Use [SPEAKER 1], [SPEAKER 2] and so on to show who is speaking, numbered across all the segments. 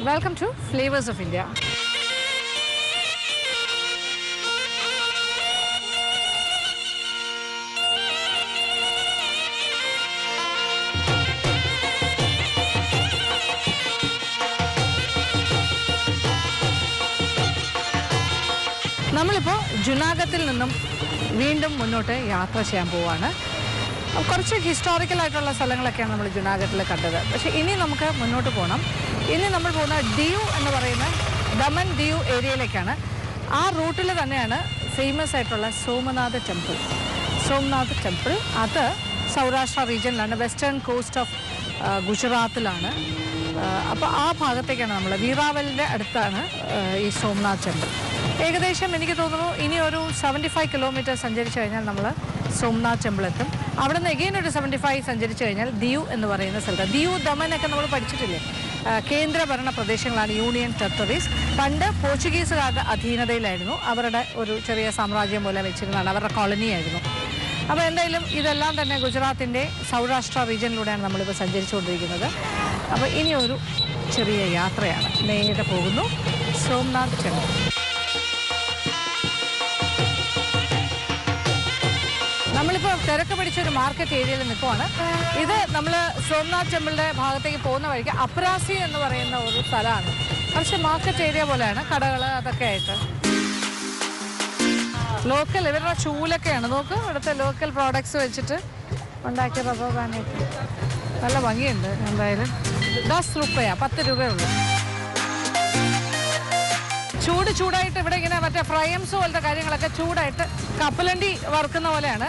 [SPEAKER 1] Welcome to Flavors of India. നമ്മളിപ്പോൾ ജുനാഗത്തിൽ നിന്നും വീണ്ടും മുന്നോട്ട് യാത്ര ചെയ്യാൻ പോവുകയാണ്. കുറച്ച് ഹിസ്റ്റോറിക്കലായിട്ടുള്ള സ്ഥലങ്ങളൊക്കെയാണ് നമ്മൾ ജുനാഗത്തിൽ കണ്ടത്. പക്ഷേ ഇനി നമുക്ക് മുന്നോട്ട് പോകണം. ഇനി നമ്മൾ പോകുന്ന ദിയു എന്ന് പറയുന്ന ദമൻ ദിയു ഏരിയയിലേക്കാണ്. ആ റൂട്ടിൽ തന്നെയാണ് ഫേമസ് ആയിട്ടുള്ള സോമനാഥ് ടെമ്പിൾ. അത് സൗരാഷ്ട്ര റീജിയനിലാണ്, വെസ്റ്റേൺ കോസ്റ്റ് ഓഫ് ഗുജറാത്തിലാണ്. അപ്പോൾ ആ ഭാഗത്തേക്കാണ് നമ്മൾ, വീറാവലിൻ്റെ അടുത്താണ് ഈ സോമനാഥ് ടെമ്പിൾ. ഏകദേശം എനിക്ക് തോന്നുന്നു ഇനി ഒരു 75 കിലോമീറ്റർ സഞ്ചരിച്ച് കഴിഞ്ഞാൽ നമ്മൾ സോമനാഥ് ടെമ്പിൾ എത്തും. അവിടെ നിന്ന് എഗെയിൻ ഒരു 75 സഞ്ചരിച്ച് കഴിഞ്ഞാൽ ദിയു എന്ന് പറയുന്ന സ്ഥലത്ത്. ദിയു ദമനൊക്കെ നമ്മൾ പഠിച്ചിട്ടില്ലേ, കേന്ദ്രഭരണ പ്രദേശങ്ങളാണ്, യൂണിയൻ ടെറിട്ടറീസ്. പണ്ട് പോർച്ചുഗീസുകാരുടെ അധീനതയിലായിരുന്നു, അവരുടെ ഒരു ചെറിയ സാമ്രാജ്യം പോലെ വെച്ചിരുന്നതാണ്, അവരുടെ കോളനിയായിരുന്നു. അപ്പോൾ എന്തായാലും ഇതെല്ലാം തന്നെ ഗുജറാത്തിൻ്റെ സൗരാഷ്ട്ര റീജിയനിലൂടെയാണ് നമ്മളിപ്പോൾ സഞ്ചരിച്ചുകൊണ്ടിരിക്കുന്നത്. അപ്പോൾ ഇനിയൊരു ചെറിയ യാത്രയാണ്, നേരെ പോകുന്നു സോമനാഥ് ടെമ്പിൾ. നമ്മളിപ്പോൾ തിരക്ക് പിടിച്ചൊരു മാർക്കറ്റ് ഏരിയയിൽ നിൽക്കുവാണ്. ഇത് നമ്മൾ സോമനാഥ് ടെമ്പിളിൻ്റെ ഭാഗത്തേക്ക് പോകുന്ന വഴിക്ക് അപ്രാസി എന്ന് പറയുന്ന ഒരു സ്ഥലമാണ്. കുറച്ച് മാർക്കറ്റ് ഏരിയ പോലെയാണ്, കടകൾ അതൊക്കെ ആയിട്ട്. ലോക്കൽ ഇവരുടെ ചൂലൊക്കെയാണ്, നോക്ക് ഇവിടുത്തെ ലോക്കൽ പ്രോഡക്ട്സ് വെച്ചിട്ട് ഉണ്ടാക്കിയ റബ്ബർ ബാൻഡൊക്കെ നല്ല ഭംഗിയുണ്ട്. എന്തായാലും 10 രൂപയാണ്, 10 രൂപയുള്ളൂ. ചൂടായിട്ട് ഇവിടെ ഇങ്ങനെ മറ്റേ ഫ്രൈംസ് പോലത്തെ കാര്യങ്ങളൊക്കെ ചൂടായിട്ട് കപ്പലണ്ടി വറുക്കുന്ന പോലെയാണ്.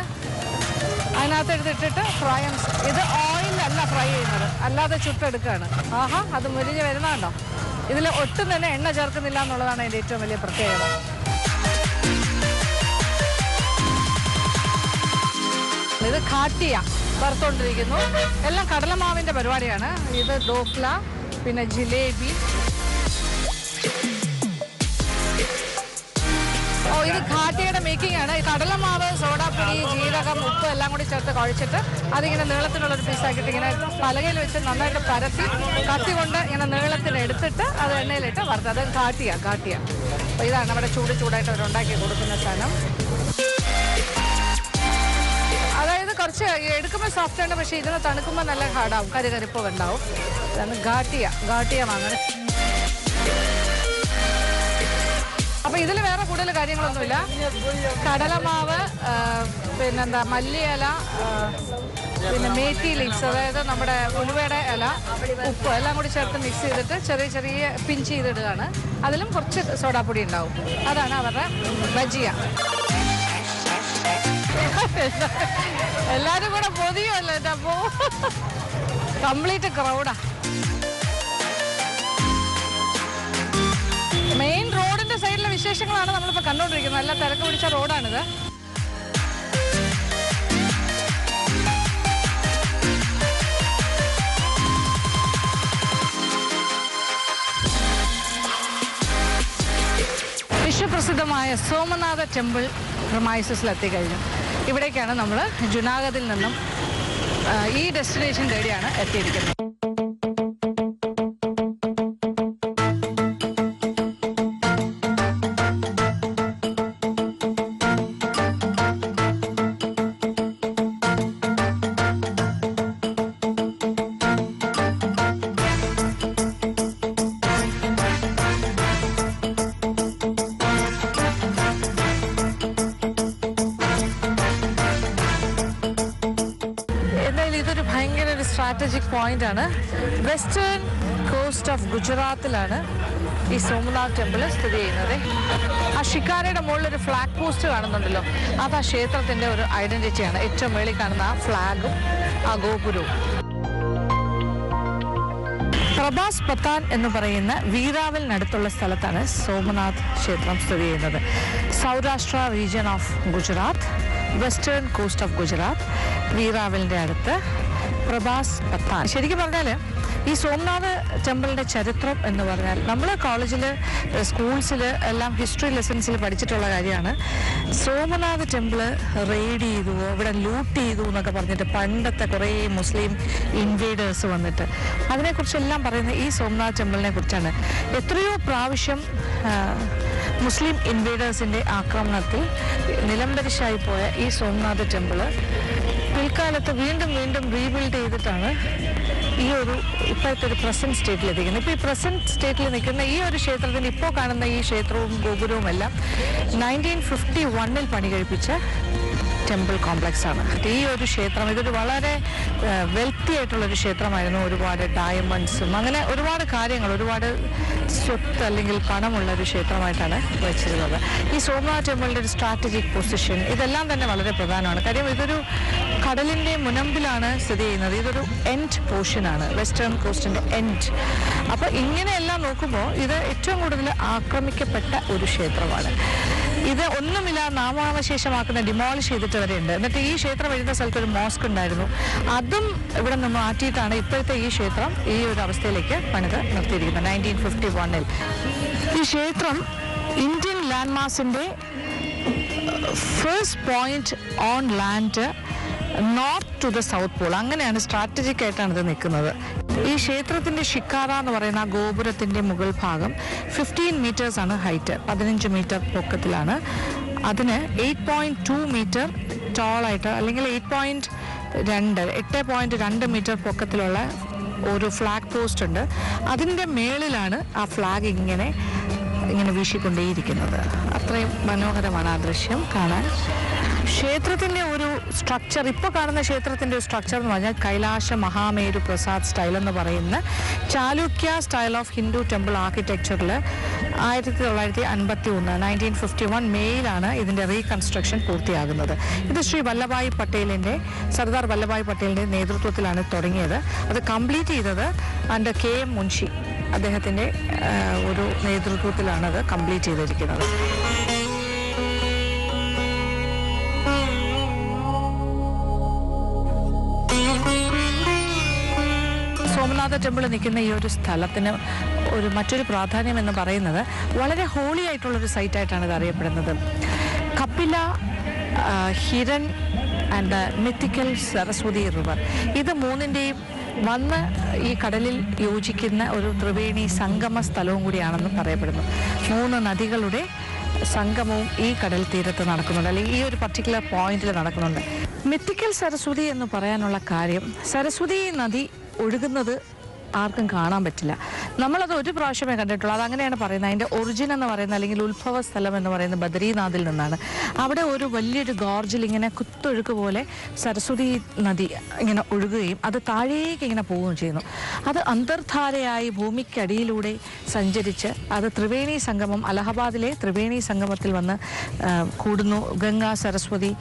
[SPEAKER 1] അതിനകത്ത് എടുത്തിട്ടിട്ട് ഫ്രൈംസ്, ഇത് ഓയിലല്ല ഫ്രൈ ചെയ്യുന്നത്, അല്ലാതെ ചുട്ടെടുക്കുകയാണ്. ആഹാ, അത് മുരിഞ്ഞ് വരുന്നതുണ്ടോ? ഇതിൽ ഒട്ടും തന്നെ എണ്ണ ചേർക്കുന്നില്ല എന്നുള്ളതാണ് അതിൻ്റെ ഏറ്റവും വലിയ പ്രത്യേകത. ഇത് ഘാട്ടിയ വറുത്തോണ്ടിരിക്കുന്നു. എല്ലാം കടലമാവിൻ്റെ പരിപാടിയാണ്. ഇത് ഡോക്ല, പിന്നെ ജിലേബി. ഇത് ഘാട്ടിയുടെ മേക്കിംഗ് ആണ്. കടലമാവ്, സോഡാപ്പൊടി, ജീരകം, ഉപ്പ് എല്ലാം കൂടി ചേർത്ത് കുഴച്ചിട്ട് അതിങ്ങനെ നീളത്തിനുള്ളൊരു പീസാക്കിയിട്ട് ഇങ്ങനെ പലകയിൽ വെച്ച് നന്നായിട്ട് പരത്തി കത്തി കൊണ്ട് ഇങ്ങനെ നീളത്തിന് എടുത്തിട്ട് അത് എണ്ണയിലിട്ട് വറുത്ത്, അത് ഘാട്ടിയ. അപ്പോൾ ഇതാണ് നമ്മുടെ ചൂടായിട്ട് അവരുണ്ടാക്കി കൊടുക്കുന്ന സാധനം. അതായത് കുറച്ച് എടുക്കുമ്പോൾ സോഫ്റ്റ് ആണ്, പക്ഷേ ഇതിനെ തണുക്കുമ്പോൾ നല്ല ഹാർഡാവും, കരുകരിപ്പ് ഉണ്ടാവും. അതാണ് ഘാട്ടിയ വാങ്ങുന്നത്. അപ്പോൾ ഇതിൽ വേറെ കൂടുതൽ കാര്യങ്ങളൊന്നുമില്ല. കടലമാവ്, പിന്നെന്താ മല്ലിയില, പിന്നെ മേത്തി ലീവ്സ്, അതായത് നമ്മുടെ ഉലുവയുടെ ഇല, ഉപ്പ് എല്ലാം കൂടി ചേർത്ത് മിക്സ് ചെയ്തിട്ട് ചെറിയ പിഞ്ച് ചെയ്തിടുകയാണ്. അതിലും കുറച്ച് സോഡാപ്പൊടി ഉണ്ടാവും. അതാണ് അവരുടെ ബജിയ. എല്ലാവരും കൂടെ പൊതിയല്ലോ എൻ്റെ. അപ്പോൾ കംപ്ലീറ്റ് ക്രൗഡാ. മെയിൻ റോഡിന്റെ സൈഡിലെ വിശേഷങ്ങളാണ് നമ്മളിപ്പോൾ കണ്ടുകൊണ്ടിരിക്കുന്നത്. നല്ല തിരക്ക് പിടിച്ച റോഡാണിത്. വിശ്വപ്രസിദ്ധമായ സോമനാഥ ടെമ്പിൾ പ്രമൈസസിലെത്തി കഴിഞ്ഞു. ഇവിടേക്കാണ് നമ്മൾ ജുനാഗദിൽ നിന്നും ഈ ഡെസ്റ്റിനേഷൻ തേടിയാണ് എത്തിയിരിക്കുന്നത്. ഇതൊരു ഭയങ്കര ഒരു സ്ട്രാറ്റജിക് പോയിന്റ് ആണ്. വെസ്റ്റേൺ കോസ്റ്റ് ഓഫ് ഗുജറാത്തിലാണ് ഈ സോമനാഥ് ടെമ്പിൾ സ്ഥിതി ചെയ്യുന്നത്. ആ ഷിക്കാരയുടെ മുകളിലൊരു ഫ്ലാഗ് പോസ്റ്റ് കാണുന്നുണ്ടല്ലോ, അത് ആ ക്ഷേത്രത്തിൻ്റെ ഒരു ഐഡന്റിറ്റിയാണ്. ഏറ്റവും മേളിൽ കാണുന്ന ആ ഫ്ലാഗും ആ ഗോപുരവും. പ്രഭാസ് പത്താൻ എന്ന് പറയുന്ന വീറാവലിനടുത്തുള്ള സ്ഥലത്താണ് സോമനാഥ് ക്ഷേത്രം സ്ഥിതി ചെയ്യുന്നത്. Saurashtra region of Gujarat, western coast of Gujarat, വീറാവലിൻ്റെ അടുത്ത് പ്രഭാസ് പത്താൻ. ശരിക്കും പറഞ്ഞാൽ ഈ സോമനാഥ് ടെമ്പിളിൻ്റെ ചരിത്രം എന്ന് പറഞ്ഞാൽ നമ്മൾ കോളേജിൽ സ്കൂൾസിൽ എല്ലാം ഹിസ്റ്ററി ലെസൺസിൽ പഠിച്ചിട്ടുള്ള കാര്യമാണ്. സോമനാഥ് ടെമ്പിള് റെയ്ഡ് ചെയ്തു, ഇവിടെ ലൂട്ട് ചെയ്തു എന്നൊക്കെ പറഞ്ഞിട്ട് പണ്ടത്തെ കുറേ മുസ്ലിം ഇൻവേഡേഴ്സ് വന്നിട്ട് അതിനെക്കുറിച്ചെല്ലാം പറയുന്നത് ഈ സോമനാഥ് ടെമ്പിളിനെ കുറിച്ചാണ്. എത്രയോ പ്രാവശ്യം മുസ്ലിം ഇൻവേഡേഴ്സിൻ്റെ ആക്രമണത്തിൽ നിലംപരിശായി പോയ ഈ സോമനാഥ് ടെമ്പിള് പിൽക്കാലത്ത് വീണ്ടും റീബിൽഡ് ചെയ്തിട്ടാണ് ഈ ഒരു ഇപ്പോഴത്തെ ഒരു പ്രസന്റ് സ്റ്റേറ്റിൽ എത്തിക്കുന്നത്. ഇപ്പോൾ ഈ പ്രസന്റ് സ്റ്റേറ്റിൽ നിൽക്കുന്ന ഈ ഒരു ക്ഷേത്രത്തിന് ഇപ്പോൾ കാണുന്ന ഈ ക്ഷേത്രവും ഗോപുരവും എല്ലാം 1951 പണി കഴിപ്പിച്ച ടെമ്പിൾ കോംപ്ലക്സ് ആണ്. ഈ ഒരു ക്ഷേത്രം ഇതൊരു വളരെ വെൽത്തി ആയിട്ടുള്ളൊരു ക്ഷേത്രമായിരുന്നു. ഒരുപാട് ഡയമണ്ട്സും അങ്ങനെ ഒരുപാട് കാര്യങ്ങൾ, ഒരുപാട് സ്വത്ത് അല്ലെങ്കിൽ പണമുള്ളൊരു ക്ഷേത്രമായിട്ടാണ് വെച്ചിരുന്നത്. ഈ സോമനാഥ് ടെമ്പിളിൻ്റെ ഒരു സ്ട്രാറ്റജിക് പൊസിഷൻ ഇതെല്ലാം തന്നെ വളരെ പ്രധാനമാണ്. കാര്യം ഇതൊരു കടലിൻ്റെ മുനമ്പിലാണ് സ്ഥിതി ചെയ്യുന്നത്. ഇതൊരു എൻഡ് പോർഷനാണ്, വെസ്റ്റേൺ കോസ്റ്റിൻ്റെ എൻഡ്. അപ്പോൾ ഇങ്ങനെയെല്ലാം നോക്കുമ്പോൾ ഇത് ഏറ്റവും കൂടുതൽ ആക്രമിക്കപ്പെട്ട ഒരു ക്ഷേത്രമാണ്. ഇത് ഒന്നുമില്ല നാമാവശേഷമാക്കുന്ന ഡിമോളിഷ് ചെയ്തിട്ട് വരെയുണ്ട്. എന്നിട്ട് ഈ ക്ഷേത്രം എഴുതുന്ന സ്ഥലത്ത് ഒരു മോസ്ക് ഉണ്ടായിരുന്നു, അതും ഇവിടെ നിന്ന് മാറ്റിയിട്ടാണ് ഇപ്പോഴത്തെ ഈ ക്ഷേത്രം ഈ ഒരു അവസ്ഥയിലേക്ക് പണിത് നിർത്തിയിരിക്കുന്നത് 1951. ഈ ക്ഷേത്രം ഇന്ത്യൻ ലാൻഡ് മാസിൻ്റെ first point on land north to the south pole, അങ്ങനെയാണ് സ്ട്രാറ്റജിക് ആയിട്ടാണ് ഇത് നിൽക്കുന്നത്. ഈ ക്ഷേത്രത്തിൻ്റെ ഷിക്കാര എന്ന് പറയുന്ന ആ ഗോപുരത്തിൻ്റെ മുകൾ ഭാഗം 15 മീറ്റേഴ്സ് ആണ് ഹൈറ്റ്, 15 മീറ്റർ പൊക്കത്തിലാണ്. അതിന് 8.2 മീറ്റർ ടോളായിട്ട് അല്ലെങ്കിൽ 8.2 മീറ്റർ പൊക്കത്തിലുള്ള ഒരു ഫ്ലാഗ് പോസ്റ്റ് ഉണ്ട്. അതിൻ്റെ മേളിലാണ് ആ ഫ്ലാഗ് ഇങ്ങനെ വീശിക്കൊണ്ടേയിരിക്കുന്നത്. അത്രയും മനോഹരമാണ് ആ ദൃശ്യം കാണാൻ. ക്ഷേത്രത്തിൻ്റെ ഒരു സ്ട്രക്ചർ, ഇപ്പോൾ കാണുന്ന ക്ഷേത്രത്തിൻ്റെ ഒരു സ്ട്രക്ചർ എന്ന് പറഞ്ഞാൽ കൈലാശ മഹാമേരു പ്രസാദ് സ്റ്റൈൽ എന്ന് പറയുന്ന Chalukya style of Hindu temple ആർക്കിടെക്ചറിൽ 1951 മെയ്യിലാണ് ഇതിൻ്റെ റീകൺസ്ട്രക്ഷൻ പൂർത്തിയാകുന്നത്. ഇത് ശ്രീ വല്ലഭായ് പട്ടേലിൻ്റെ, സർദാർ വല്ലഭായ് പട്ടേലിൻ്റെ നേതൃത്വത്തിലാണ് തുടങ്ങിയത്. അത് കംപ്ലീറ്റ് ചെയ്തത് അണ്ടർ KM മുൻഷി, അദ്ദേഹത്തിൻ്റെ ഒരു നേതൃത്വത്തിലാണ് അത് കംപ്ലീറ്റ് ചെയ്തിരിക്കുന്നത്. സോമനാഥ ടെമ്പിൾ നിൽക്കുന്ന ഈ ഒരു സ്ഥലത്തിന് മറ്റൊരു പ്രാധാന്യം എന്ന് പറയുന്നത് വളരെ ഹോളി ആയിട്ടുള്ളൊരു സൈറ്റായിട്ടാണ് ഇത് അറിയപ്പെടുന്നത്. Kapila, Hiran and mythical Saraswati river, ഇത് മൂന്നിൻ്റെയും വന്ന് ഈ കടലിൽ യോജിക്കുന്ന ഒരു ത്രിവേണി സംഗമ സ്ഥലവും കൂടിയാണെന്ന് പറയപ്പെടുന്നു. 3 നദികളുടെ സംഗമവും ഈ കടൽ തീരത്ത് നടക്കുന്നുണ്ട്, അല്ലെങ്കിൽ ഈ ഒരു പർട്ടിക്കുലർ പോയിന്റിൽ നടക്കുന്നുണ്ട്. മിത്തിക്കൽ സരസ്വതി എന്ന് പറയാനുള്ള കാര്യം, സരസ്വതി നദി ഒഴുകുന്നത് ആർക്കും കാണാൻ പറ്റില്ല. നമ്മളത് ഒരു പ്രാവശ്യമേ കണ്ടിട്ടുള്ളൂ. അതങ്ങനെയാണ് പറയുന്നത്. അതിൻ്റെ ഒറിജിൻ എന്ന് പറയുന്നത് അല്ലെങ്കിൽ ഉത്ഭവ സ്ഥലം എന്ന് പറയുന്നത് ബദ്രീനാഥിൽ നിന്നാണ്. അവിടെ ഒരു വലിയൊരു ഗോർജിൽ ഇങ്ങനെ കുത്തൊഴുക്ക് പോലെ സരസ്വതി നദി ഇങ്ങനെ ഒഴുകുകയും അത് താഴേക്ക് ഇങ്ങനെ പോവുകയും ചെയ്യുന്നു. അത് അന്തർധാരയായി ഭൂമിക്കടിയിലൂടെ സഞ്ചരിച്ച് അത് ത്രിവേണി സംഗമം, അലഹബാദിലെ ത്രിവേണി സംഗമത്തിൽ വന്ന് കൂടുന്നു. ഗംഗ, സരസ്വതി,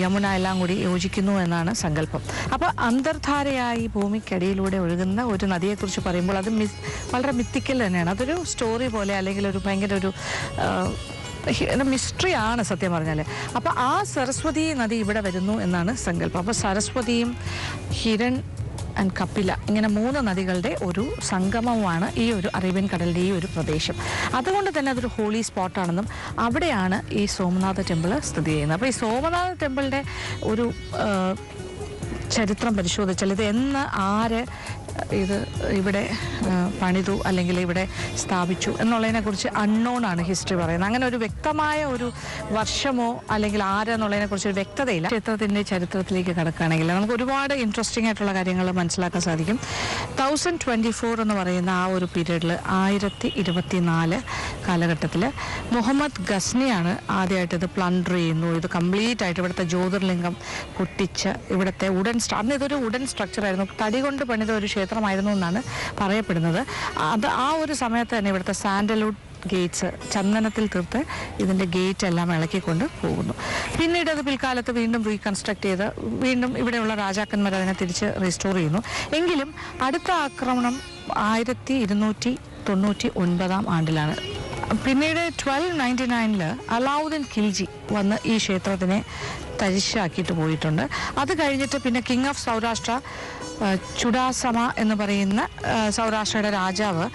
[SPEAKER 1] യമുന എല്ലാം കൂടി യോജിക്കുന്നു എന്നാണ് സങ്കല്പം. അപ്പോൾ അന്തർധാരയായി ഭൂമിക്കടിയിലൂടെ ഒഴുകുന്ന ഒരു നദിയെക്കുറിച്ച് പറയുമ്പോൾ അത് വളരെ മിത്തിക്കൽ തന്നെയാണ്. അതൊരു സ്റ്റോറി പോലെ അല്ലെങ്കിൽ ഒരു ഭയങ്കര ഒരു മിസ്റ്ററി ആണ് സത്യം പറഞ്ഞാൽ. അപ്പോൾ ആ സരസ്വതി നദി ഇവിടെ വരുന്നു എന്നാണ് സങ്കല്പം. അപ്പോൾ സരസ്വതിയും ഹിരൺ ആൻഡ് കപില ഇങ്ങനെ 3 നദികളുടെ ഒരു സംഗമമാണ് ഈ ഒരു അറേബ്യൻ കടലിൻ്റെ ഈ ഒരു പ്രദേശം. അതുകൊണ്ട് തന്നെ അതൊരു ഹോളി സ്പോട്ടാണെന്നും അവിടെയാണ് ഈ സോമനാഥ ടെമ്പിൾ സ്ഥിതി ചെയ്യുന്നത്. അപ്പോൾ ഈ സോമനാഥ ടെമ്പിളിൻ്റെ ഒരു ചരിത്രം പരിശോധിച്ചാൽ ഇത് ആര് ഇത് ഇവിടെ പണിതു അല്ലെങ്കിൽ ഇവിടെ സ്ഥാപിച്ചു എന്നുള്ളതിനെക്കുറിച്ച് അൺനോൺ ആണ് ഹിസ്റ്ററി പറയുന്നത്. അങ്ങനെ ഒരു വ്യക്തമായ ഒരു വർഷമോ അല്ലെങ്കിൽ ആരെന്നുള്ളതിനെക്കുറിച്ച് ഒരു വ്യക്തതയില്ല. ക്ഷേത്രത്തിൻ്റെ ചരിത്രത്തിലേക്ക് കിടക്കുകയാണെങ്കിൽ നമുക്ക് ഒരുപാട് ഇൻട്രസ്റ്റിംഗ് ആയിട്ടുള്ള കാര്യങ്ങൾ മനസ്സിലാക്കാൻ സാധിക്കും. 1024 എന്ന് പറയുന്ന ആ ഒരു പീരീഡിൽ 1024 കാലഘട്ടത്തിൽ മുഹമ്മദ് ഗസ്നിയാണ് ആദ്യമായിട്ട് ഇത് പ്ലണ്ടർ ചെയ്യുന്നു. ഇത് കംപ്ലീറ്റ് ആയിട്ട് ഇവിടുത്തെ ജ്യോതിർലിംഗം പൊട്ടിച്ച് ഇവിടുത്തെ അന്ന് ഇതൊരു വുഡൻ സ്ട്രക്ചറായിരുന്നു, തടി കൊണ്ട് പണിത ഒരു ക്ഷേത്രമായിരുന്നു എന്നാണ് പറയപ്പെടുന്നത്. ആ ഒരു സമയത്ത് തന്നെ ഇവിടുത്തെ സാൻഡൽവുഡ് ഗേറ്റ്സ് ചന്ദനത്തിൽ തീർത്ത് ഇതിൻ്റെ ഗേറ്റ് എല്ലാം ഇളക്കിക്കൊണ്ട് പോകുന്നു. പിന്നീട് അത് പിൽക്കാലത്ത് വീണ്ടും റീകൺസ്ട്രക്ട് ചെയ്ത് വീണ്ടും ഇവിടെയുള്ള രാജാക്കന്മാർ അതിനെ തിരിച്ച് റീസ്റ്റോർ ചെയ്യുന്നു. എങ്കിലും അടുത്ത ആക്രമണം 1299 പിന്നീട് 1299 അലാവുദ്ദീൻ ഖിൽജി വന്ന് ഈ ക്ഷേത്രത്തിനെ തരിശാക്കിയിട്ട് പോയിട്ടുണ്ട്. അത് കഴിഞ്ഞിട്ട് പിന്നെ കിങ് ഓഫ് സൗരാഷ്ട്ര ചുഡാസമ എന്ന് പറയുന്ന സൗരാഷ്ട്രയുടെ രാജാവ്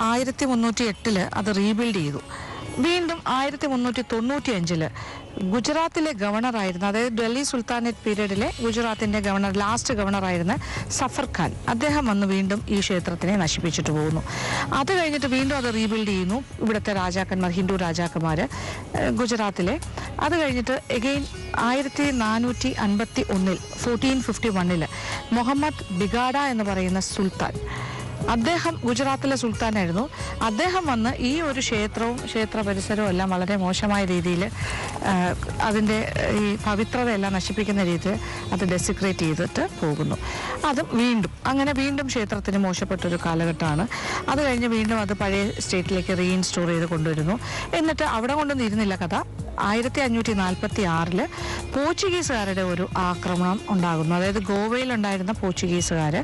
[SPEAKER 1] 1308 അത് റീബിൽഡ് ചെയ്തു. വീണ്ടും 1395 ഗുജറാത്തിലെ ഗവർണറായിരുന്ന, അതായത് ഡൽഹി സുൽത്താനേറ്റ് പീരീഡിലെ ഗുജറാത്തിൻ്റെ ഗവർണർ, ലാസ്റ്റ് ഗവർണറായിരുന്ന സഫർ ഖാൻ, അദ്ദേഹം വന്ന് വീണ്ടും ഈ ക്ഷേത്രത്തിനെ നശിപ്പിച്ചിട്ട് പോകുന്നു. അത് കഴിഞ്ഞിട്ട് വീണ്ടും അത് റീബിൽഡ് ചെയ്യുന്നു ഇവിടുത്തെ രാജാക്കന്മാർ, ഹിന്ദു രാജാക്കന്മാർ ഗുജറാത്തിലെ. അത് കഴിഞ്ഞിട്ട് എഗെയിൻ 1451 1451 മുഹമ്മദ് ബിഗാഡ എന്ന് പറയുന്ന സുൽത്താൻ, അദ്ദേഹം ഗുജറാത്തിലെ സുൽത്താനായിരുന്നു. അദ്ദേഹം വന്ന് ഈ ഒരു ക്ഷേത്രവും ക്ഷേത്ര പരിസരവും എല്ലാം വളരെ മോശമായ രീതിയിൽ അതിൻ്റെ ഈ പവിത്രതയെല്ലാം നശിപ്പിക്കുന്ന രീതിയിൽ അത് ഡെസിക്രേറ്റ് ചെയ്തിട്ട് പോകുന്നു. അത് വീണ്ടും ക്ഷേത്രത്തിന് മോശപ്പെട്ടൊരു കാലഘട്ടമാണ്. അത് കഴിഞ്ഞ് വീണ്ടും അത് പഴയ സ്റ്റേറ്റിലേക്ക് റീഇൻസ്റ്റോർ ചെയ്ത് കൊണ്ടുവരുന്നു. എന്നിട്ട് അവിടെ കൊണ്ടൊന്നും ഇരുന്നില്ല കഥ. 1546 പോർച്ചുഗീസുകാരുടെ ഒരു ആക്രമണം ഉണ്ടാകുന്നു. അതായത് ഗോവയിലുണ്ടായിരുന്ന പോർച്ചുഗീസുകാർ,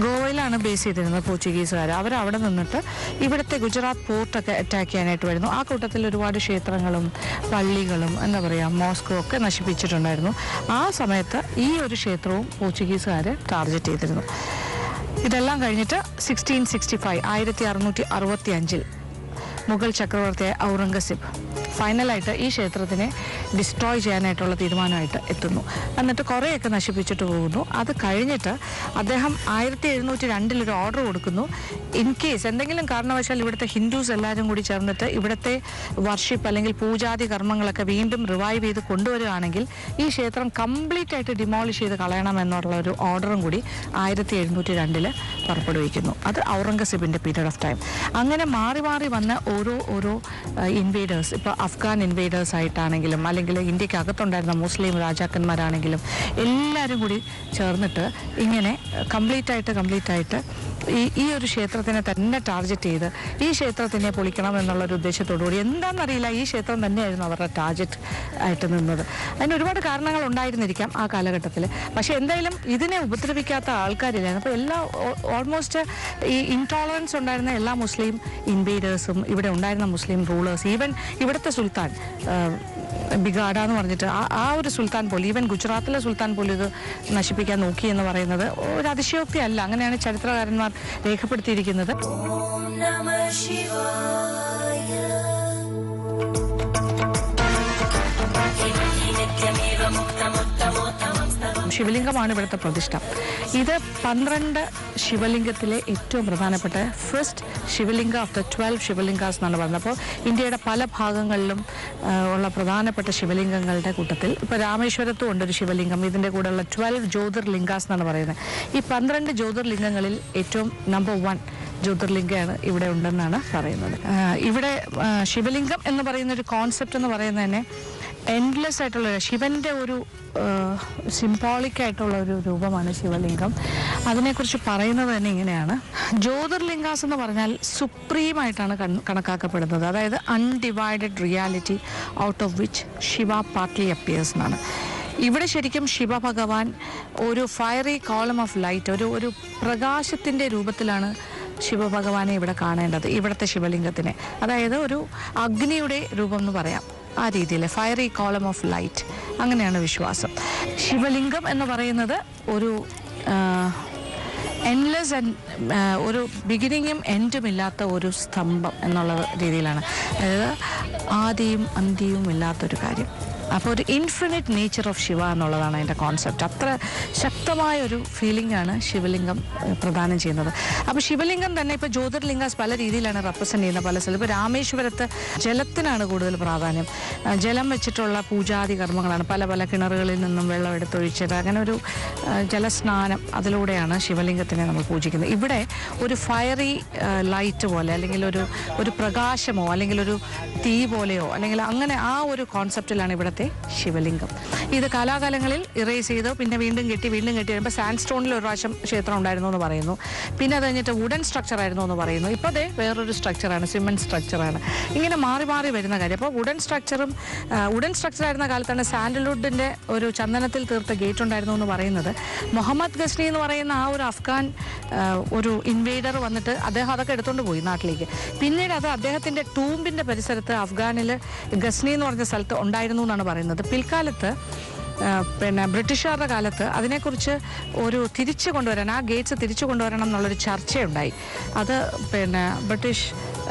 [SPEAKER 1] ഗോവയിലാണ് ബേസ് ചെയ്തിരുന്നത് പോർച്ചുഗീസുകാർ, അവരവിടെ നിന്നിട്ട് ഇവിടുത്തെ ഗുജറാത്ത് പോർട്ടൊക്കെ അറ്റാക്ക് ചെയ്യാനായിട്ട് വരുന്നു. ആ കൂട്ടത്തിൽ ഒരുപാട് ക്ഷേത്രങ്ങളും പള്ളികളും എന്താ പറയുക മോസ്കോ ഒക്കെ നശിപ്പിച്ചിട്ടുണ്ടായിരുന്നു. ആ സമയത്ത് ഈ ഒരു ക്ഷേത്രവും പോർച്ചുഗീസുകാർ ടാർഗറ്റ് ചെയ്തിരുന്നു. ഇതെല്ലാം കഴിഞ്ഞിട്ട് 1665 മുഗൾ ചക്രവർത്തിയായ ഔറംഗസീബ് ഫൈനലായിട്ട് ഈ ക്ഷേത്രത്തിനെ ഡിസ്ട്രോയ് ചെയ്യാനായിട്ടുള്ള തീരുമാനമായിട്ട് എത്തുന്നു. എന്നിട്ട് കുറേയൊക്കെ നശിപ്പിച്ചിട്ട് പോകുന്നു. അത് കഴിഞ്ഞിട്ട് അദ്ദേഹം 1702 ഒരു ഓർഡർ കൊടുക്കുന്നു. ഇൻ കേസ് എന്തെങ്കിലും കാരണവശാൽ ഇവിടുത്തെ ഹിന്ദുസ് എല്ലാവരും കൂടി ചേർന്നിട്ട് ഇവിടുത്തെ വർഷിപ്പ് അല്ലെങ്കിൽ പൂജാതി കർമ്മങ്ങളൊക്കെ വീണ്ടും റിവൈവ് ചെയ്ത് കൊണ്ടുവരികയാണെങ്കിൽ ഈ ക്ഷേത്രം കംപ്ലീറ്റ് ആയിട്ട് ഡിമോളിഷ് ചെയ്ത് കളയണം എന്നുള്ള ഒരു ഓർഡറും കൂടി 1702 പുറപ്പെടുവിക്കുന്നു. അത് ഔറംഗസീബിൻ്റെ പീരീഡ് ഓഫ് ടൈം. അങ്ങനെ മാറി മാറി വന്ന ഓരോ ഇൻവേഡേഴ്സ്, ഇപ്പോൾ അഫ്ഗാൻ ഇൻവേഡേഴ്സ് ആയിട്ടാണെങ്കിലും അല്ലെങ്കിൽ ഇന്ത്യക്ക് അകത്തുണ്ടായിരുന്ന മുസ്ലിം രാജാക്കന്മാരാണെങ്കിലും എല്ലാവരും കൂടി ചേർന്നിട്ട് ഇങ്ങനെ കംപ്ലീറ്റ് ആയിട്ട് ഈ ഒരു ക്ഷേത്രത്തിനെ തന്നെ ടാർഗറ്റ് ചെയ്ത് ഈ ക്ഷേത്രത്തിനെ പൊളിക്കണം എന്നുള്ളൊരു ഉദ്ദേശത്തോടുകൂടി, എന്താണെന്നറിയില്ല, ഈ ക്ഷേത്രം തന്നെയായിരുന്നു അവരുടെ ടാർഗറ്റ് ആയിട്ട് നിന്നത്. അതിന് ഒരുപാട് കാരണങ്ങൾ ഉണ്ടായിരുന്നിരിക്കാം ആ കാലഘട്ടത്തിൽ. പക്ഷേ എന്തായാലും ഇതിനെ ഉപദ്രവിക്കാത്ത ആൾക്കാരില്ലായിരുന്നു. അപ്പോൾ ഓൾമോസ്റ്റ് ഈ ഇൻടോളറൻസ് ഉണ്ടായിരുന്ന എല്ലാ മുസ്ലിം ഇൻവേഡേഴ്സും ഇവിടെ ഉണ്ടായിരുന്ന മുസ്ലിം റൂളേഴ്സ്, ഈവൻ ഇവിടുത്തെ സുൽത്താൻ ബിഗാഡ എന്ന് പറഞ്ഞിട്ട് ആ ഒരു സുൽത്താൻ പോലും, ഈവൻ ഗുജറാത്തിലെ സുൽത്താൻ പോലും ഇത് നശിപ്പിക്കാൻ നോക്കി എന്ന് പറയുന്നത് ഒരു അതിശയോക്തി അല്ല. അങ്ങനെയാണ് ചരിത്രകാരന്മാർ രേഖപ്പെടുത്തിയിരിക്കുന്നത്. ശിവലിംഗമാണ് ഇവിടുത്തെ പ്രതിഷ്ഠ. ഇത് 12 ശിവലിംഗത്തിലെ ഏറ്റവും പ്രധാനപ്പെട്ട ഫസ്റ്റ് ശിവലിംഗ ഓഫ് ദ 12 ശിവലിംഗാസ് എന്നാണ് പറയുന്നത്. അപ്പോൾ ഇന്ത്യയുടെ പല ഭാഗങ്ങളിലും ഉള്ള പ്രധാനപ്പെട്ട ശിവലിംഗങ്ങളുടെ കൂട്ടത്തിൽ ഇപ്പോൾ രാമേശ്വരത്തും ഉണ്ടൊരു ശിവലിംഗം. ഇതിൻ്റെ കൂടെയുള്ള 12 ജ്യോതിർലിംഗാസ് എന്നാണ് പറയുന്നത്. ഈ 12 ജ്യോതിർലിംഗങ്ങളിൽ ഏറ്റവും നമ്പർ 1 ജ്യോതിർലിംഗമാണ് ഇവിടെ ഉണ്ടെന്നാണ് പറയുന്നത്. ഇവിടെ ശിവലിംഗം എന്ന് പറയുന്ന ഒരു കോൺസെപ്റ്റ് എന്ന് പറയുന്നത് തന്നെ എൻഡ്ലെസ് ആയിട്ടുള്ള ശിവൻ്റെ ഒരു സിംബോളിക് ആയിട്ടുള്ള ഒരു രൂപമാണ് ശിവലിംഗം. അതിനെക്കുറിച്ച് പറയുന്നത് തന്നെ ഇങ്ങനെയാണ്: ജ്യോതിർലിംഗാസ് എന്ന് പറഞ്ഞാൽ സുപ്രീമായിട്ടാണ് കണക്കാക്കപ്പെടുന്നത്. അതായത് undivided reality out of which Shiva partly appears എന്നാണ്. ഇവിടെ ശരിക്കും ശിവഭഗവാൻ ഒരു ഫയറി കോളം ഓഫ് ലൈറ്റ്, ഒരു പ്രകാശത്തിൻ്റെ രൂപത്തിലാണ് ശിവഭഗവാനെ ഇവിടെ കാണേണ്ടത്, ഇവിടുത്തെ ശിവലിംഗത്തിനെ. അതായത് ഒരു അഗ്നിയുടെ രൂപം എന്ന് പറയാം, ആ രീതിയിൽ ഫയറി കോളം ഓഫ് ലൈറ്റ്, അങ്ങനെയാണ് വിശ്വാസം. ശിവലിംഗം എന്ന് പറയുന്നത് ഒരു എൻലെസ് ഒരു ബിഗിനിങ്ങും എൻഡും ഇല്ലാത്ത ഒരു സ്തംഭം എന്നുള്ള രീതിയിലാണ്. അതായത് ആദിയും അന്ത്യവും ഇല്ലാത്തൊരു കാര്യം. അപ്പോൾ ഒരു ഇൻഫിനിറ്റ് നേച്ചർ ഓഫ് ശിവ എന്നുള്ളതാണ് അതിൻ്റെ കോൺസെപ്റ്റ്. അത്ര ശക്തമായൊരു ഫീലിംഗാണ് ശിവലിംഗം പ്രദാനം ചെയ്യുന്നത്. അപ്പോൾ ശിവലിംഗം തന്നെ ഇപ്പോൾ ജ്യോതിർലിംഗാസ് പല രീതിയിലാണ് റെപ്രസെൻ്റ് ചെയ്യുന്നത്. പല സ്ഥലം ഇപ്പോൾ രാമേശ്വരത്ത് ജലത്തിനാണ് കൂടുതൽ പ്രാധാന്യം. ജലം വെച്ചിട്ടുള്ള പൂജാതി കർമ്മങ്ങളാണ്. പല പല കിണറുകളിൽ നിന്നും വെള്ളം എടുത്തൊഴിച്ചത്, അങ്ങനെ ഒരു ജലസ്നാനം, അതിലൂടെയാണ് ശിവലിംഗത്തിനെ നമ്മൾ പൂജിക്കുന്നത്. ഇവിടെ ഒരു ഫയറി ലൈറ്റ് പോലെ അല്ലെങ്കിൽ ഒരു പ്രകാശമോ അല്ലെങ്കിൽ ഒരു തീ പോലെയോ അല്ലെങ്കിൽ അങ്ങനെ ആ ഒരു കോൺസെപ്റ്റിലാണ് ഇവിടുത്തെ ശിവലിംഗം. ഇത് കാലാകാലങ്ങളിൽ ഇറേസ് ചെയ്ത് പിന്നെ വീണ്ടും കെട്ടി വരുമ്പോൾ സാൻഡ് സ്റ്റോണിൽ ഒരു പ്രാവശ്യം ക്ഷേത്രം ഉണ്ടായിരുന്നു എന്ന് പറയുന്നു. പിന്നെ അത് കഴിഞ്ഞിട്ട് വുഡൻ സ്ട്രക്ചർ ആയിരുന്നു എന്ന് പറയുന്നു. ഇപ്പോൾ അതേ വേറൊരു സ്ട്രക്ചറാണ്, സിമെൻറ്റ് സ്ട്രക്ചറാണ്. ഇങ്ങനെ മാറി മാറി വരുന്ന കാര്യം. അപ്പോൾ വുഡൻ സ്ട്രക്ചർ ആയിരുന്ന കാലത്താണ് സാൻഡൽവുഡിൻ്റെ ഒരു ചന്ദനത്തിൽ തീർത്ത ഗേറ്റ് ഉണ്ടായിരുന്നു എന്ന് പറയുന്നത്. മുഹമ്മദ് ഗസ്നി എന്ന് പറയുന്ന ആ ഒരു അഫ്ഗാൻ ഒരു ഇൻവേഡർ വന്നിട്ട് അദ്ദേഹം അതൊക്കെ എടുത്തുകൊണ്ട് പോയി നാട്ടിലേക്ക്. പിന്നീട് അത് അദ്ദേഹത്തിൻ്റെ ടൂമ്പിൻ്റെ പരിസരത്ത് അഫ്ഗാനിൽ ഗസ്നി എന്ന് പറഞ്ഞ സ്ഥലത്ത് ഉണ്ടായിരുന്നു എന്നാണ് പറയുന്നത്. പിൽക്കാലത്ത് പിന്നെ ബ്രിട്ടീഷുകാരുടെ കാലത്ത് അതിനെക്കുറിച്ച് ഒരു തിരിച്ചു കൊണ്ടുവരാൻ, ആ ഗേറ്റ്സ് തിരിച്ചു കൊണ്ടുവരണം എന്നുള്ളൊരു ചർച്ചയുണ്ടായി. അത് പിന്നെ ബ്രിട്ടീഷ്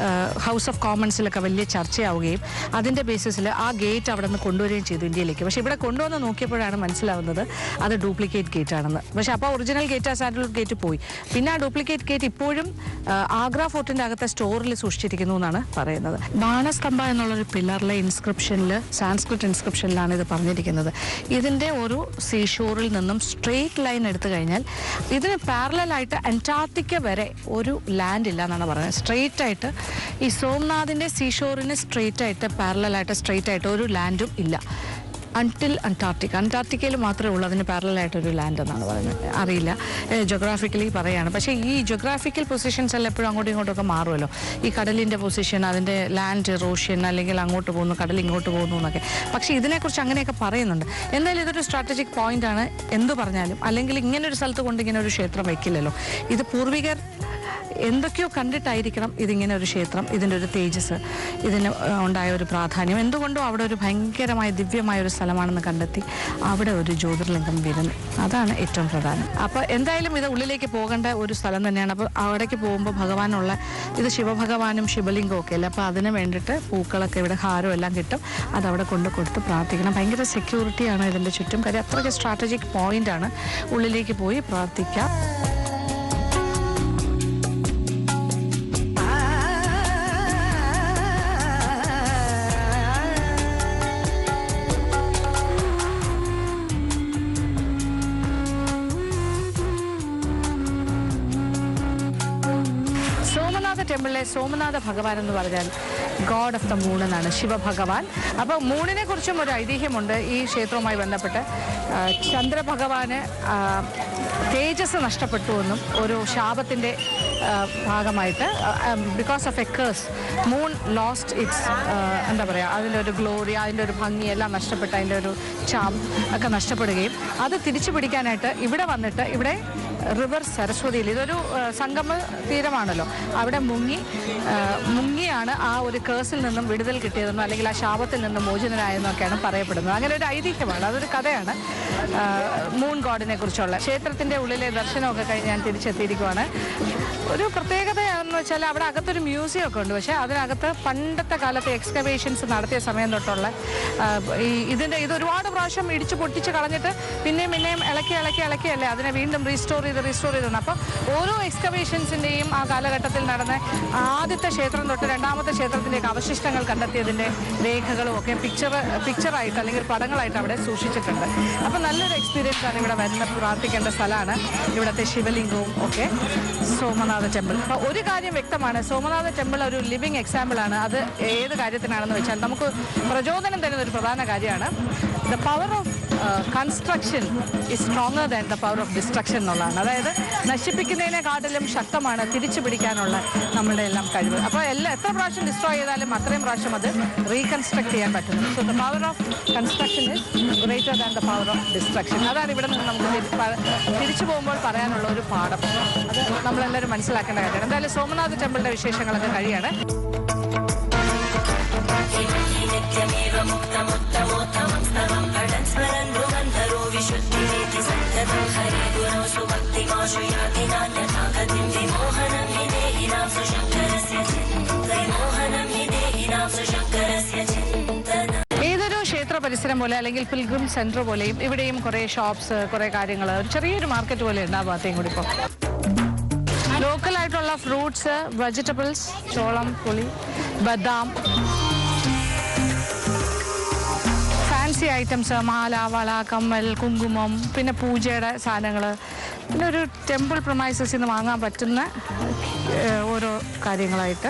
[SPEAKER 1] ഹൗസ് ഓഫ് കോമൺസിലൊക്കെ വലിയ ചർച്ചയാവുകയും അതിൻ്റെ ബേസിസിൽ ആ ഗേറ്റ് അവിടെ നിന്ന് കൊണ്ടുവരികയും ചെയ്തു ഇന്ത്യയിലേക്ക്. പക്ഷേ ഇവിടെ കൊണ്ടുവന്ന് നോക്കിയപ്പോഴാണ് മനസ്സിലാവുന്നത് അത് ഡ്യൂപ്ലിക്കേറ്റ് ഗേറ്റ് ആണെന്ന്. പക്ഷേ അപ്പോൾ ഒറിജിനൽ ഗേറ്റ്, ആ സാൻഡൽവുഡ് ഗേറ്റ് പോയി. പിന്നെ ആ ഡ്യൂപ്ലിക്കേറ്റ് ഗേറ്റ് ഇപ്പോഴും ആഗ്ര ഫോർട്ടിൻ്റെ അകത്തെ സ്റ്റോറിൽ സൂക്ഷിച്ചിരിക്കുന്നു എന്നാണ് പറയുന്നത്. ബാണസ്തംഭ എന്നുള്ളൊരു പില്ലറിലെ ഇൻസ്ക്രിപ്ഷനിൽ, സാൻസ്ക്രിറ്റ് ഇൻസ്ക്രിപ്ഷനിലാണ് ഇത് പറഞ്ഞിരിക്കുന്നത്. ഇതിൻ്റെ ഒരു സീഷോറിൽ നിന്നും സ്ട്രെയിറ്റ് ലൈൻ എടുത്തു കഴിഞ്ഞാൽ ഇതിന് പാരലലായിട്ട് അന്റാർട്ടിക്ക വരെ ഒരു ലാൻഡ് ഇല്ല എന്നാണ് പറയുന്നത്. സ്ട്രെയിറ്റ് ആയിട്ട് ഈ സോംനാഥിൻ്റെ സീഷോറിന് സ്ട്രെയിറ്റ് ആയിട്ട് ഒരു ലാൻഡും ഇല്ല അൺടിൽ അന്റാർട്ടിക്ക. അന്റാർട്ടിക്കയിൽ മാത്രമേ ഉള്ളൂ അതിന് പാരലായിട്ടൊരു ലാൻഡ് എന്നാണ് പറയുന്നത്. അറിയില്ല, ജോഗ്രാഫിക്കലി പറയാണ്. പക്ഷേ ഈ ജോഗ്രാഫിക്കൽ പൊസിഷൻസ് എല്ലാം എപ്പോഴും അങ്ങോട്ടും ഇങ്ങോട്ടൊക്കെ മാറുമല്ലോ. ഈ കടലിൻ്റെ പൊസിഷൻ, അതിൻ്റെ ലാൻഡ് എറോഷൻ, അല്ലെങ്കിൽ അങ്ങോട്ട് പോകുന്നു, കടൽ ഇങ്ങോട്ട് പോകുന്നു എന്നൊക്കെ. പക്ഷേ ഇതിനെക്കുറിച്ച് അങ്ങനെയൊക്കെ പറയുന്നുണ്ട്. എന്തായാലും ഇതൊരു സ്ട്രാറ്റജിക് പോയിന്റാണ് എന്ത് പറഞ്ഞാലും. അല്ലെങ്കിൽ ഇങ്ങനൊരു സ്ഥലത്ത് കൊണ്ട് ഇങ്ങനെ ഒരു ക്ഷേത്രം വയ്ക്കില്ലല്ലോ. ഇത് പൂർവികർ എന്തൊക്കെയോ കണ്ടിട്ടായിരിക്കണം ഇതിങ്ങനെ ഒരു ക്ഷേത്രം, ഇതിൻ്റെ ഒരു തേജസ്, ഇതിന് ഉണ്ടായ ഒരു പ്രാധാന്യം, എന്തുകൊണ്ടും അവിടെ ഒരു ഭയങ്കരമായ ദിവ്യമായ ഒരു സ്ഥലമാണെന്ന് കണ്ടെത്തി അവിടെ ഒരു ജ്യോതിർലിംഗം വരുന്നു. അതാണ് ഏറ്റവും പ്രധാനം. അപ്പോൾ എന്തായാലും ഇത് ഉള്ളിലേക്ക് പോകേണ്ട ഒരു സ്ഥലം തന്നെയാണ്. അപ്പോൾ അവിടേക്ക് പോകുമ്പോൾ ഭഗവാനുള്ള, ഇത് ശിവഭഗവാനും ശിവലിംഗവും ഒക്കെ അല്ലേ, അപ്പോൾ അതിന് വേണ്ടിയിട്ട് പൂക്കളൊക്കെ ഇവിടെ, ഹാരം എല്ലാം കിട്ടും, അതവിടെ കൊടുത്ത് പ്രാർത്ഥിക്കണം. ഭയങ്കര സെക്യൂരിറ്റിയാണ് ഇതിൻ്റെ ചുറ്റും. കാര്യം അത്രയ്ക്ക് സ്ട്രാറ്റജിക് പോയിൻ്റാണ്. ഉള്ളിലേക്ക് പോയി പ്രാർത്ഥിക്കാം. ടെമ്പിളിലെ സോമനാഥ ഭഗവാൻ എന്ന് പറഞ്ഞാൽ ഗോഡ് ഓഫ് ദ മൂൺ എന്നാണ്, ശിവഭഗവാൻ. അപ്പോൾ മൂണിനെ കുറിച്ചും ഒരു ഐതിഹ്യമുണ്ട് ഈ ക്ഷേത്രവുമായി ബന്ധപ്പെട്ട്. ചന്ദ്രഭഗവാന് തേജസ് നഷ്ടപ്പെട്ടു എന്നും ഒരു ശാപത്തിൻ്റെ ഭാഗമായിട്ട്, because of A curse moon lost it's എന്താ പറയുക, അതിൻ്റെ ഒരു ഗ്ലോറി, അതിൻ്റെ ഒരു ഭംഗി എല്ലാം നഷ്ടപ്പെട്ട്, അതിൻ്റെ ഒരു ചാം ഒക്കെ നഷ്ടപ്പെടുകയും അത് തിരിച്ചു പിടിക്കാനായിട്ട് ഇവിടെ വന്നിട്ട്, ഇവിടെ റിവർ സരസ്വതിയിൽ, ഇതൊരു സംഗമ തീരമാണല്ലോ, അവിടെ മുങ്ങിയാണ് ആ ഒരു കേഴ്സിൽ നിന്നും വിടുതൽ കിട്ടിയതെന്നോ അല്ലെങ്കിൽ ആ ശാപത്തിൽ നിന്നും മോചിതനായെന്നൊക്കെയാണ് പറയപ്പെടുന്നത്. അങ്ങനെ ഒരു ഐതിഹ്യമാണ്, അതൊരു കഥയാണ് മൂൺ ഗോഡിനെ കുറിച്ചുള്ള. ക്ഷേത്രത്തിൻ്റെ ഉള്ളിലെ ദർശനമൊക്കെ കഴിഞ്ഞ് ഞാൻ തിരിച്ചെത്തിയിരിക്കുവാണ്. ഒരു പ്രത്യേകതയാണെന്ന് വെച്ചാൽ അവിടെ അകത്തൊരു മ്യൂസിയം ഒക്കെ ഉണ്ട്. പക്ഷേ അതിനകത്ത് പണ്ടത്തെ കാലത്തെ എക്സ്കവേഷൻസ് നടത്തിയ സമയം തൊട്ടുള്ള ഇത് ഒരുപാട് പ്രാവശ്യം ഇടിച്ച് പൊട്ടിച്ച് കളഞ്ഞിട്ട് പിന്നെയും ഇളക്കിയല്ലേ അതിനെ വീണ്ടും റീസ്റ്റോർ ചെയ്ത്. അപ്പോൾ ഓരോ എക്സ്കവേഷൻസിൻ്റെയും ആ കാലഘട്ടത്തിൽ നടന്ന ആദ്യത്തെ ക്ഷേത്രം തൊട്ട് രണ്ടാമത്തെ ക്ഷേത്രത്തിൻ്റെയൊക്കെ അവശിഷ്ടങ്ങൾ കണ്ടെത്തിയതിൻ്റെ രേഖകളും ഒക്കെ പിക്ചറായിട്ട് അല്ലെങ്കിൽ പടങ്ങളായിട്ട് അവിടെ സൂക്ഷിച്ചിട്ടുണ്ട്. അപ്പോൾ നല്ലൊരു എക്സ്പീരിയൻസ് ആണ് ഇവിടെ വരുന്ന പ്രാർത്ഥിക്കേണ്ട സ്ഥലമാണ്. ഇവിടുത്തെ ശിവലിംഗവും ഒക്കെ സോമനാഥ ടെമ്പിൾ. അപ്പോൾ ഒരു കാര്യം വ്യക്തമാണ്, സോമനാഥ ടെമ്പിൾ ഒരു ലിവിങ് എക്സാമ്പിളാണ്. അത് ഏത് കാര്യത്തിനാണെന്ന് വെച്ചാൽ നമുക്ക് പ്രചോദനം തരുന്ന ഒരു പ്രധാന കാര്യമാണ്. The power of construction is stronger than the power of destruction എന്നുള്ളതാണ്. അതായത് നശിപ്പിക്കുന്നതിനെക്കാട്ടിലും ശക്തമാണ് തിരിച്ചു പിടിക്കാനുള്ള നമ്മളുടെ എല്ലാം കഴിവ്. അപ്പോൾ എത്ര പ്രാവശ്യം ഡിസ്ട്രോയ് ചെയ്താലും അത്രയും പ്രാവശ്യം അത് റീകൺസ്ട്രക്ട് ചെയ്യാൻ പറ്റുന്നു. So the power of construction is greater than the power of destruction. അതാണ് ഇവിടെ നിന്ന് നമുക്ക് തിരിച്ചു പോകുമ്പോൾ പറയാനുള്ള ഒരു പാഠം. അത് നമ്മളെല്ലാവരും മനസ്സിലാക്കേണ്ട കാര്യമാണ്. എന്തായാലും സോമനാഥ ടെമ്പിളിൻ്റെ വിശേഷങ്ങളൊക്കെ കഴിയാണ്. ഏതൊരു ക്ഷേത്ര പരിസരം പോലെ അല്ലെങ്കിൽ പിൽഗ്രിം സെന്റർ പോലെയും ഇവിടെയും കുറേ ഷോപ്സ്, കുറേ കാര്യങ്ങൾ, ഒരു ചെറിയൊരു മാർക്കറ്റ് പോലെ ഉണ്ട് ആ ഭാഗത്തേയും കൂടി. ഇപ്പോൾ ലോക്കലായിട്ടുള്ള ഫ്രൂട്ട്സ്, വെജിറ്റബിൾസ്, ചോളം, പുളി, ബദാം, ഫാൻസി ഐറ്റംസ്, മാല, വള, കമ്മൽ, കുങ്കുമം, പിന്നെ പൂജയുടെ സാധനങ്ങൾ, പിന്നെ ഒരു ടെമ്പിൾ പ്രൊമൈസസിൽ നിന്ന് വാങ്ങാൻ പറ്റുന്ന ഓരോ കാര്യങ്ങളായിട്ട്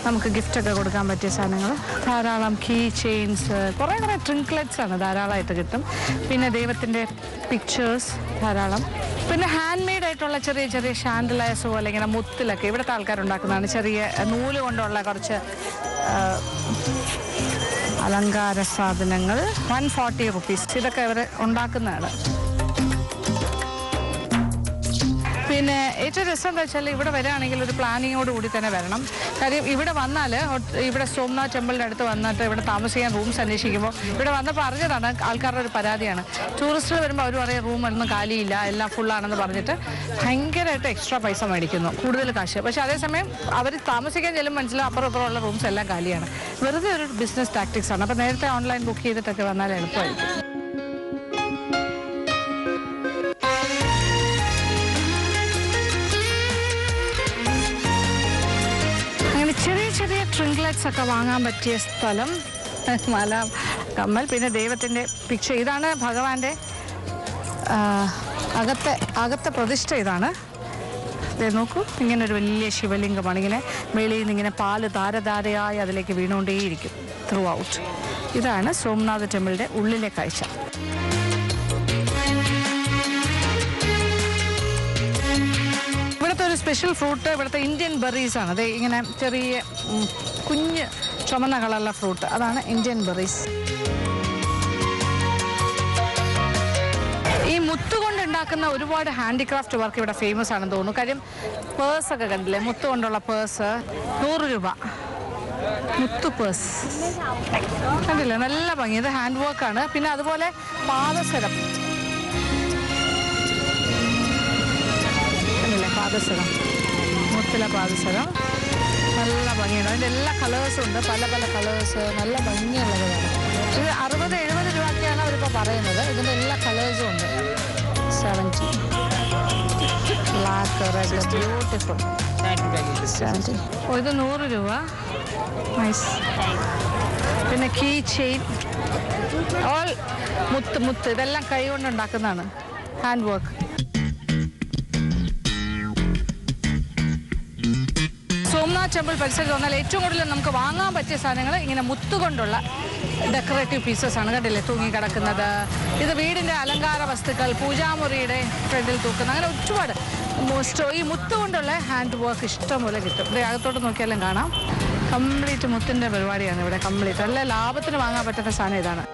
[SPEAKER 1] നമുക്ക് ഗിഫ്റ്റൊക്കെ കൊടുക്കാൻ പറ്റിയ സാധനങ്ങൾ ധാരാളം. കീ ചെയിൻസ്, കുറേ ട്രിങ്ക്ലെറ്റ്സ് ആണ് ധാരാളമായിട്ട് കിട്ടും. പിന്നെ ദൈവത്തിൻ്റെ പിക്ചേഴ്സ് ധാരാളം. പിന്നെ ഹാൻഡ് മെയ്ഡ് ആയിട്ടുള്ള ചെറിയ ചെറിയ ഷാൻഡലൈസോ അല്ലെങ്കിൽ മുത്തിലൊക്കെ ഇവിടുത്തെ ആൾക്കാരുണ്ടാക്കുന്നതാണ്. ചെറിയ നൂല് കൊണ്ടുള്ള കുറച്ച് അലങ്കാര സാധനങ്ങൾ. 140 rupees. ഇതൊക്കെ ഇവർ ഉണ്ടാക്കുന്നതാണ്. പിന്നെ ഏറ്റവും രസം എന്താ വെച്ചാൽ ഇവിടെ വരികയാണെങ്കിൽ ഒരു പ്ലാനിങ്ങോട് കൂടി തന്നെ വരണം. കാര്യം ഇവിടെ വന്നാൽ ഇവിടെ സോംനാഥ് ടെമ്പിളിൻ്റെ അടുത്ത് വന്നിട്ട് ഇവിടെ താമസിക്കാൻ റൂംസ് അന്വേഷിക്കുമ്പോൾ ഇവിടെ വന്നപ്പോൾ അറിഞ്ഞതാണ് ആൾക്കാരുടെ ഒരു പരാതിയാണ്. ടൂറിസ്റ്റുകൾ വരുമ്പോൾ അവർ പറയും റൂമൊന്നും കാലിയില്ല, എല്ലാം ഫുള്ളാണെന്ന് പറഞ്ഞിട്ട് ഭയങ്കരമായിട്ട് എക്സ്ട്രാ പൈസ മേടിക്കുന്നു, കൂടുതൽ കാശ്. പക്ഷേ അതേസമയം അവർ താമസിക്കാൻ ചെല്ലുമ്പോൾ മനസ്സിലാവും അപ്പുറം ഇപ്പുറമുള്ള റൂംസ് എല്ലാം കാലിയാണ്. വെറുതെ ഒരു ബിസിനസ് ടാക്ടിക്സ് ആണ്. അപ്പോൾ നേരത്തെ ഓൺലൈൻ ബുക്ക് ചെയ്തിട്ടൊക്കെ വന്നാൽ എളുപ്പമായിരിക്കും. ചെറിയ ചെറിയ ട്രിങ്ക്ലെറ്റ്സ് ഒക്കെ വാങ്ങാൻ പറ്റിയ സ്ഥലം, മല, കമ്മൽ, പിന്നെ ദൈവത്തിൻ്റെ പിക്ചർ. ഇതാണ് ഭഗവാന്റെ അകത്തെ പ്രതിഷ്ഠ. ഇതാണ് നോക്കൂ, ഇങ്ങനെ ഒരു വലിയ ശിവലിംഗമാണ്. ഇങ്ങനെ വെളിയിൽ നിന്ന് ഇങ്ങനെ പാല് ധാരധാരയായി അതിലേക്ക് വീണുകൊണ്ടേയിരിക്കും ത്രൂ ഔട്ട്. ഇതാണ് സോംനാഥ് ടെമ്പിളിൻ്റെ ഉള്ളിലെ കാഴ്ച. ഇവിടുത്തെ ഒരു സ്പെഷ്യൽ ഫ്രൂട്ട് ഇവിടുത്തെ ഇന്ത്യൻ ബെറീസ് ആണ്. അത് ഇങ്ങനെ ചെറിയ കുഞ്ഞ് ചുമന്ന കളറുള്ള ഫ്രൂട്ട്, അതാണ് ഇന്ത്യൻ ബെറീസ്. ഈ മുത്തുകൊണ്ട് ഉണ്ടാക്കുന്ന ഒരുപാട് ഹാൻഡിക്രാഫ്റ്റ് വർക്ക് ഇവിടെ ഫേമസ് ആണെന്ന് തോന്നുന്നു. കാര്യം പേഴ്സൊക്കെ കണ്ടില്ലേ, മുത്തുകൊണ്ടുള്ള പേഴ്സ് 100 രൂപ. മുത്തു പേഴ്സ് കണ്ടില്ലേ, നല്ല ഭംഗി. ഇത് ഹാൻഡ് വർക്കാണ്. പിന്നെ അതുപോലെ പാദസരം, പാദസരം, മുത്തിലെ പാദസരം നല്ല ഭംഗിയുണ്ട്. അതിൻ്റെ എല്ലാ കളേഴ്സും ഉണ്ട്, പല പല കളേഴ്സ്, നല്ല ഭംഗിയുള്ളതാണ്. ഇത് 60-70 രൂപയ്ക്കാണ് അവരിപ്പോൾ പറയുന്നത്. ഇതിൻ്റെ എല്ലാ കളേഴ്സും ഉണ്ട്. 70 ബ്ലാക്ക്, റെഡ്, ബ്യൂട്ടിഫുൾ. 70. ഇത് 100 രൂപ. നൈസ്. പിന്നെ കീ ചെയിൻ, ഓൾ മുത്ത് ഇതെല്ലാം കൈ കൊണ്ട് ഉണ്ടാക്കുന്നതാണ്, ഹാൻഡ് വർക്ക്. സോംനാഥ് ടെമ്പിൾ പരിസരത്ത് വന്നാൽ ഏറ്റവും കൂടുതൽ നമുക്ക് വാങ്ങാൻ പറ്റിയ സാധനങ്ങൾ ഇങ്ങനെ മുത്തുകൊണ്ടുള്ള ഡെക്കറേറ്റീവ് പീസസ് ആണ്. കണ്ടില്ലേ തൂങ്ങിക്കിടക്കുന്നത്. ഇത് വീടിൻ്റെ അലങ്കാര വസ്തുക്കൾ, പൂജാമുറിയുടെ ഫ്രണ്ടിൽ തൂക്കുന്ന, അങ്ങനെ ഒരുപാട് ഈ മുത്തുകൊണ്ടുള്ള ഹാൻഡ് വർക്ക് ഇഷ്ടം പോലെ കിട്ടും. ഇത് അകത്തോട്ട് നോക്കിയാലും കാണാം. കംപ്ലീറ്റ് മുത്തിൻ്റെ പരിപാടിയാണ് ഇവിടെ. കംപ്ലീറ്റ് നല്ല ലാഭത്തിന് വാങ്ങാൻ പറ്റുന്ന സാധനം ഇതാണ്.